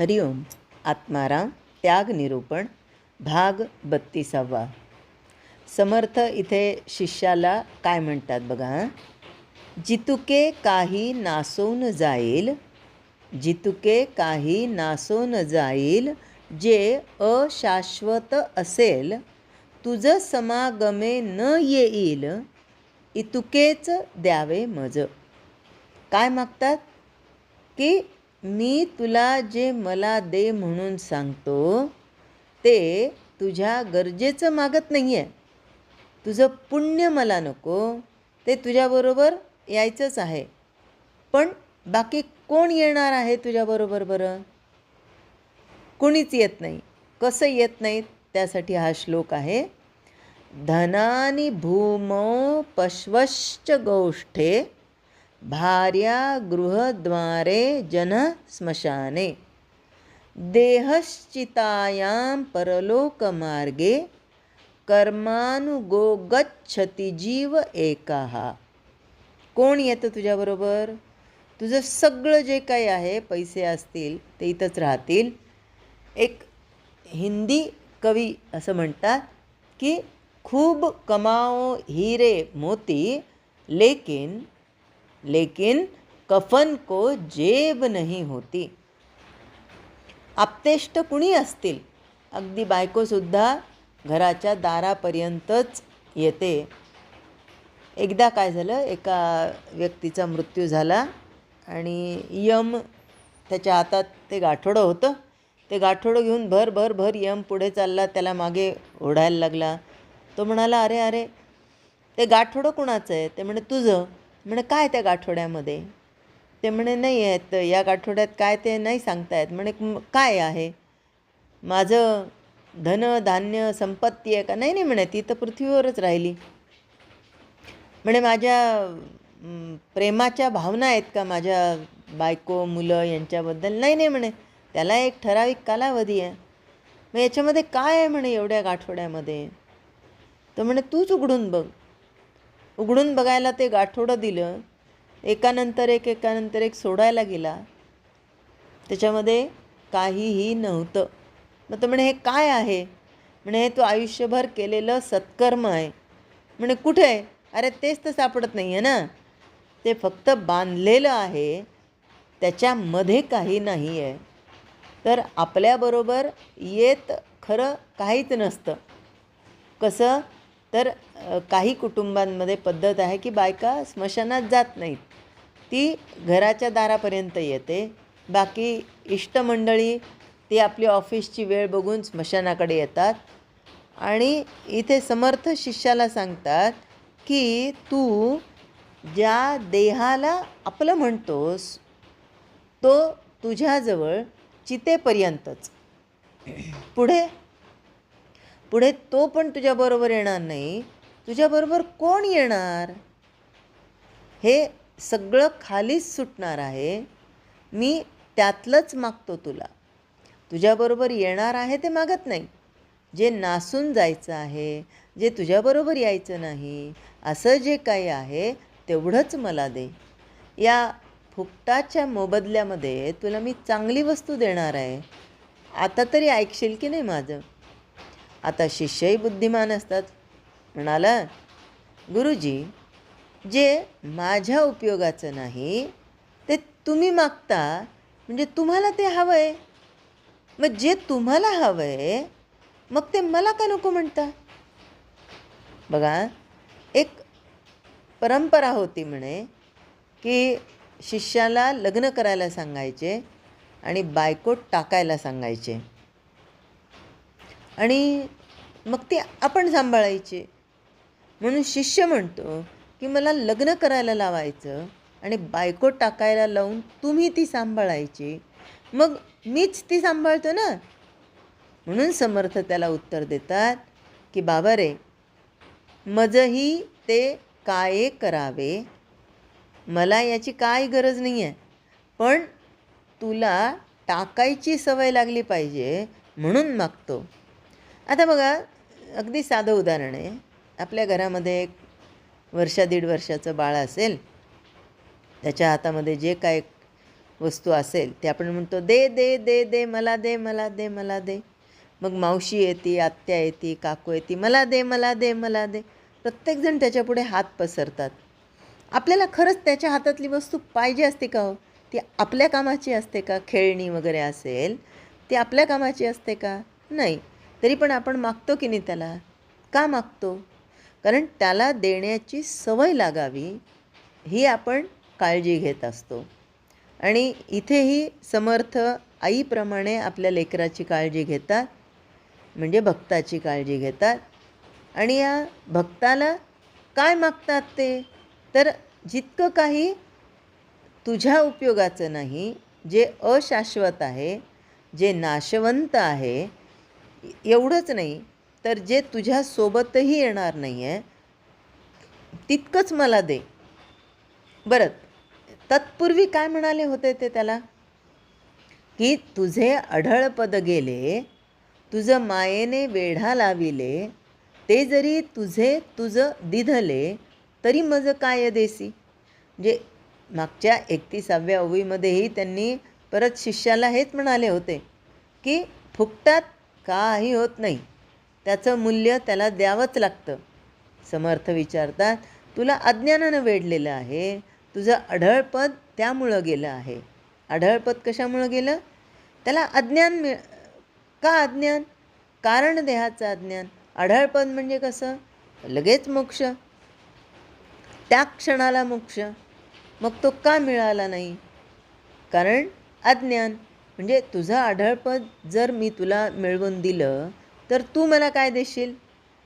हरिओम. आत्माराम. त्याग निरूपण भाग 32. समर्थ इथे शिष्याला काय म्हणतात बघा. जितुके काही नासून जाईल, जितुके काही नासून जाईल, जे अशाश्वत असेल, तुझ समागमे न येईल, इतुकेच द्यावे मज. काय मागतात की मी तुला जे मला दे म्हणून सांगतो ते तुझ्या गरजेचं मागत नाही आहे. तुझं पुण्य मला नको, ते तुझ्याबरोबर यायचंच आहे. पण बाकी कोण येणार आहे तुझ्याबरोबर बरं? कोणीच येत नाही. कसं येत नाही त्यासाठी हा श्लोक आहे. धनानी भूमौ पश्वश्च गोष्ठे, भार्या गृहद्वारे जन स्मशाने, देहश्चितायां परलोकमार्गे, कर्मानुगो गच्छति जीव एकाः. कोण येतं तुझ्याबरोबर? तुझं सगळं जे काही आहे, पैसे असतील ते इथंच राहतील. एक हिंदी कवी असं म्हणतात की खूब कमाओ हीरे मोती, लेकिन लेकिन कफन को जेब नहीं होती. आप्तेष्ट कुणी असतील, अगदी बायकोसुद्धा घराच्या दारापर्यंतच येते. एकदा काय झालं, एका व्यक्तीचा मृत्यू झाला आणि यम त्याच्या हातात ते गाठोडं होतं. ते गाठोडं घेऊन भर भर भर यम पुढे चालला, त्याला मागे ओढायला लागला. तो म्हणाला, अरे अरे ते गाठोडं कुणाचं आहे? ते म्हणे तुझं. म्हणे काय त्या गाठोड्यामध्ये? ते म्हणे नाही आहेत, या गाठोड्यात काय ते नाही सांगतायत. म्हणे काय आहे? माझं धन धान्य संपत्ती आहे का? नाही नाही म्हणे, ती तर पृथ्वीवरच राहिली. म्हणे माझ्या प्रेमाच्या भावना आहेत का माझ्या बायको मुलं यांच्याबद्दल? नाही नाही म्हणे, त्याला एक ठराविक कालावधी आहे. मग याच्यामध्ये काय आहे म्हणे एवढ्या गाठोड्यामध्ये? तर म्हणे तूच उघडून बघ. उघडून बघायला ते गाठोडं दिलं. एकानंतर एक सोडायला गेला. त्याच्यामध्ये काहीही नव्हतं. मग तो म्हणे हे काय आहे? म्हणे हे तू आयुष्यभर केलेलं सत्कर्म आहे. म्हणे कुठे आहे? अरे तेच तर सापडत नाही आहे ना. ते फक्त बांधलेलं आहे, त्याच्यामध्ये काही नाही आहे. तर आपल्याबरोबर येत खरं काहीच नसतं. कसं तर काही कुटुंबांमध्ये पद्धत आहे की बायका स्मशानात जात नाहीत, ती घराच्या दारापर्यंत येते. बाकी इष्टमंडळी ती आपली ऑफिसची वेळ बघून स्मशानाकडे येतात. आणि इथे समर्थ शिष्याला सांगतात की तू ज्या देहाला आपलं म्हणतोस तो तुझ्याजवळ चितेपर्यंतच. पुढे पुढे तो पण तुझ्याबरोबर येणार नाही. तुझ्याबरोबर कोण येणार? हे सगळं खालीच सुटणार आहे. मी त्यातलंच मागतो तुला. तुझ्याबरोबर येणार आहे ते मागत नाही. जे नासून जायचं आहे, जे तुझ्याबरोबर यायचं नाही, असं जे काही आहे तेवढंच मला दे. या फुकटाच्या मोबदल्यामध्ये तुला मी चांगली वस्तू देणार आहे. आता तरी ऐकशील की नाही माझं? आता शिष्यही बुद्धिमान असतात. म्हणाला, गुरुजी, जे माझ्या उपयोगाचं नाही ते तुम्ही मागता, म्हणजे तुम्हाला ते हवं आहे. मग जे तुम्हाला हवं आहे मग ते मला का नको म्हणता? बघा, एक परंपरा होती म्हणे की शिष्याला लग्न करायला सांगायचे आणि बायको टाकायला सांगायचे आणि मग ती आपण सांभाळायची. म्हणून शिष्य म्हणतो की मला लग्न करायला लावायचं आणि बायको टाकायला लावून तुम्ही ती सांभाळायची, मग मीच ती सांभाळतो ना. म्हणून समर्थ त्याला उत्तर देतात की बाबा रे, मजही ते काय करावे, मला याची काय गरज नाही आहे, पण तुला टाकायची सवय लागली पाहिजे म्हणून मागतो. आता बघा, अगदी साधं उदाहरण आहे. आपल्या घरामध्ये एक वर्षा 1.5 वर्षाचं बाळ असेल, त्याच्या हातामध्ये जे काय वस्तू असेल ते आपण म्हणतो दे दे दे दे, मला दे मला दे मला दे. मग मावशी येते, आत्या येते, काकू येते, मला दे मला दे मला दे. प्रत्येकजण त्याच्यापुढे हात पसरतात. आपल्याला खरंच त्याच्या हातातली वस्तू पाहिजे असते का हो? ती आपल्या कामाची असते का? खेळणी वगैरे असेल ती आपल्या कामाची असते का? नाही. तरी पण आपण मागतो की नाही त्याला? का मागतो? कारण त्याला देण्याची सवय लागावी ही आपण काळजी घेत असतो. आणि इथेही समर्थ आईप्रमाणे आपल्या लेकराची काळजी घेतात, म्हणजे भक्ताची काळजी घेतात. आणि या भक्ताला काय मागतात ते? तर जितकं काही तुझ्या उपयोगाचं नाही, जे अशाश्वत आहे, जे नाशवंत आहे, एवढंच नाही तर जे तुझ्यासोबतही येणार नाही आहे तितकंच मला दे. बरं, तत्पूर्वी काय म्हणाले होते ते त्याला, की तुझे अढळपद गेले, तुझं मायेने वेढा लाविले, ते जरी तुझं दिधले, तरी मज काय देसी. म्हणजे मागच्या 31व्या ओवीमध्येही त्यांनी परत शिष्याला हेच म्हणाले होते की फुकटात काही होत नाही, त्याचं मूल्य त्याला द्यावंच लागतं. समर्थ विचारतात, तुला अज्ञानानं वेढलेलं आहे, तुझं अढळपद त्यामुळं गेलं आहे. अढळपद कशामुळं गेलं? त्याला अज्ञान का अज्ञान? कारण देहाचं अज्ञान. अढळपद म्हणजे कसं? लगेच मोक्ष, त्या क्षणाला मोक्ष. मग तो का मिळाला नाही? कारण अज्ञान. म्हणजे तुझं अढळपद जर मी तुला मिळवून दिलं तर तू मला काय देशील?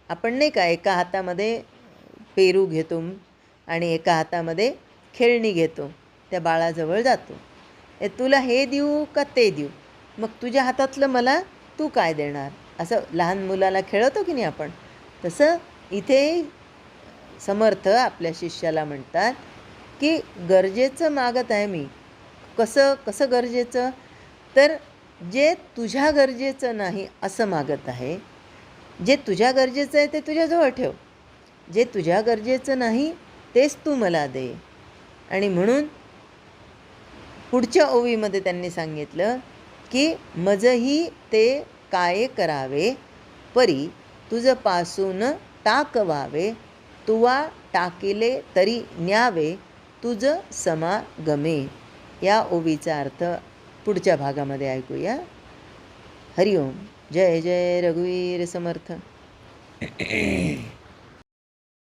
आपण नाही का एका हातामध्ये पेरू घेतो आणि एका हातामध्ये खेळणी घेतो, त्या बाळाजवळ जातो, तुला हे देऊ का ते देऊ? मग तुझ्या हातातलं मला तू काय देणार? असं लहान मुलाला खेळवतो की नाही आपण, तसं इथे समर्थ आपल्या शिष्याला म्हणतात की गरजेचं मागत आहे मी. कसं गरजेचं? तर जे तुझ्या गरजेचं नाही असं मागत आहे. जे तुझ्या गरजेचं आहे ते तुझ्याजवळ ठेव, जे तुझ्या गरजेचं नाही तेच तू मला दे. आणि म्हणून पुढच्या ओवीमध्ये त्यांनी सांगितलं की मजही ते काय करावे, परी तुझ पासून टाकवावे, तुवा टाकिले तरी न्यावे, तुझ समागमे. या ओवीचा अर्थ पुढच्या भागामध्ये ऐकूया. हरिओम. जय जय रघुवीर समर्थ.